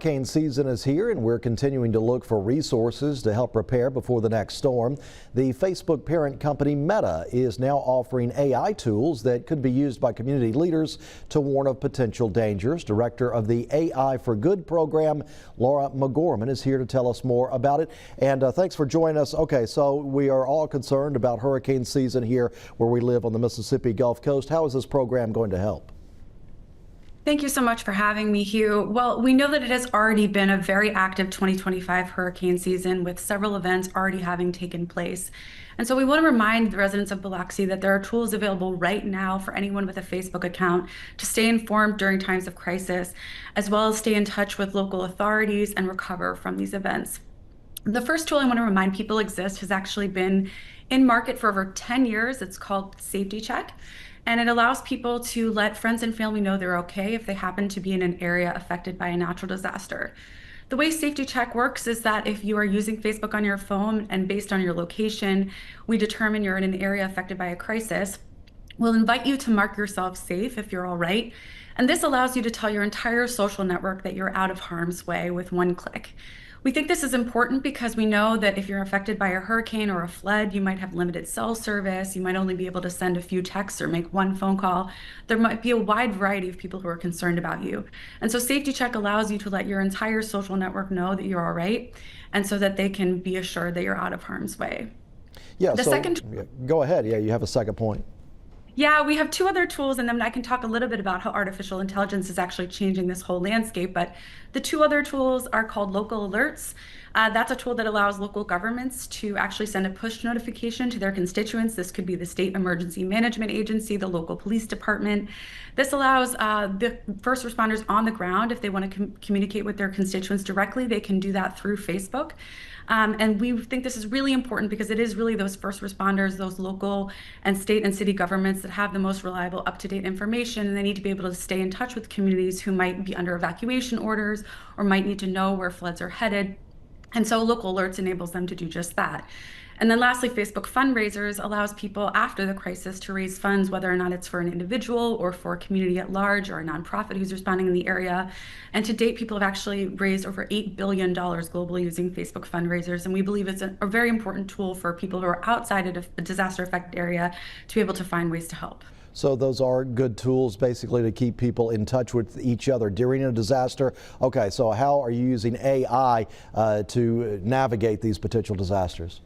Hurricane season is here, and we're continuing to look for resources to help prepare before the next storm. The Facebook parent company Meta is now offering AI tools that could be used by community leaders to warn of potential dangers. Director of the AI for Good program, Laura McGorman, is here to tell us more about it. And thanks for joining us. Okay, so we are all concerned about hurricane season here where we live on the Mississippi Gulf Coast. How is this program going to help? Thank you so much for having me, Hugh. Well, we know that it has already been a very active 2025 hurricane season with several events already having taken place. And so we want to remind the residents of Biloxi that there are tools available right now for anyone with a Facebook account to stay informed during times of crisis, as well as stay in touch with local authorities and recover from these events. The first tool I want to remind people exists has actually been in market for over 10 years. It's called Safety Check. And it allows people to let friends and family know they're okay if they happen to be in an area affected by a natural disaster. The way Safety Check works is that if you are using Facebook on your phone and based on your location, we determine you're in an area affected by a crisis, we'll invite you to mark yourself safe if you're all right. And this allows you to tell your entire social network that you're out of harm's way with one click. We think this is important because we know that if you're affected by a hurricane or a flood, you might have limited cell service, you might only be able to send a few texts or make one phone call. There might be a wide variety of people who are concerned about you. And so Safety Check allows you to let your entire social network know that you're all right, and so that they can be assured that you're out of harm's way. Yeah, go ahead. Yeah, you have a second point. Yeah, we have two other tools, and then I can talk a little bit about how artificial intelligence is actually changing this whole landscape. But the two other tools are called Local Alerts. That's a tool that allows local governments to actually send a push notification to their constituents. This could be the state emergency management agency, the local police department. This allows the first responders on the ground, if they want to communicate with their constituents directly, they can do that through Facebook. And we think this is really important because it is really those first responders, those local and state and city governments that have the most reliable, up-to-date information, and they need to be able to stay in touch with communities who might be under evacuation orders or might need to know where floods are headed. And so Local Alerts enables them to do just that. And then lastly, Facebook Fundraisers allows people after the crisis to raise funds, whether or not it's for an individual or for a community at large or a nonprofit who's responding in the area. And to date, people have actually raised over $8 billion globally using Facebook Fundraisers. And we believe it's a very important tool for people who are outside of a disaster-affected area to be able to find ways to help. So those are good tools basically to keep people in touch with each other during a disaster. Okay, so how are you using AI to navigate these potential disasters?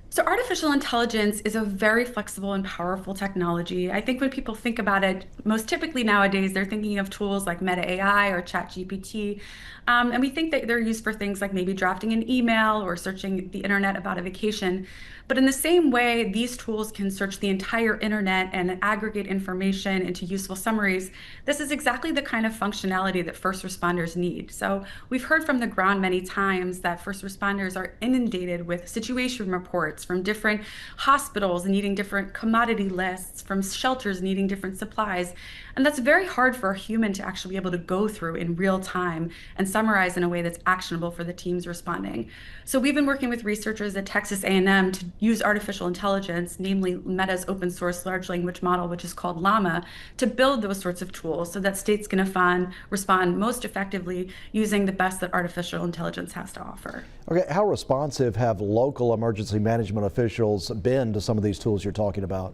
So artificial intelligence is a very flexible and powerful technology. I think when people think about it, most typically nowadays, they're thinking of tools like Meta AI or ChatGPT. And we think that they're used for things like maybe drafting an email or searching the internet about a vacation. But in the same way, these tools can search the entire internet and aggregate information into useful summaries. This is exactly the kind of functionality that first responders need. So we've heard from the ground many times that first responders are inundated with situation reports from different hospitals needing different commodity lists, from shelters needing different supplies. And that's very hard for a human to actually be able to go through in real time and summarize in a way that's actionable for the teams responding. So we've been working with researchers at Texas A&M to use artificial intelligence, namely Meta's open source large language model, which is called Llama, to build those sorts of tools so that states can respond most effectively using the best that artificial intelligence has to offer. Okay, how responsive have local emergency management officials been to some of these tools you're talking about?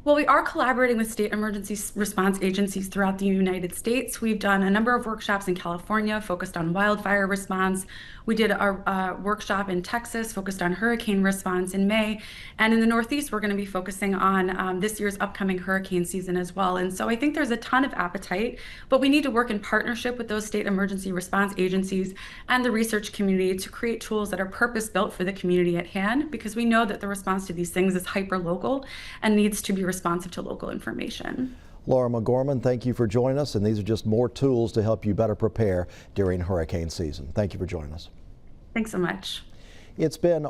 Well, we are collaborating with state emergency response agencies throughout the United States. We've done a number of workshops in California focused on wildfire response. We did a workshop in Texas focused on hurricane response in May. And in the Northeast, we're going to be focusing on this year's upcoming hurricane season as well. And so I think there's a ton of appetite, but we need to work in partnership with those state emergency response agencies and the research community to create tools that are purpose-built for the community at hand, because we know that the response to these things is hyper-local and needs to be responsive to local information. Laura McGorman, thank you for joining us, and these are just more tools to help you better prepare during hurricane season. Thank you for joining us. Thanks so much. It's been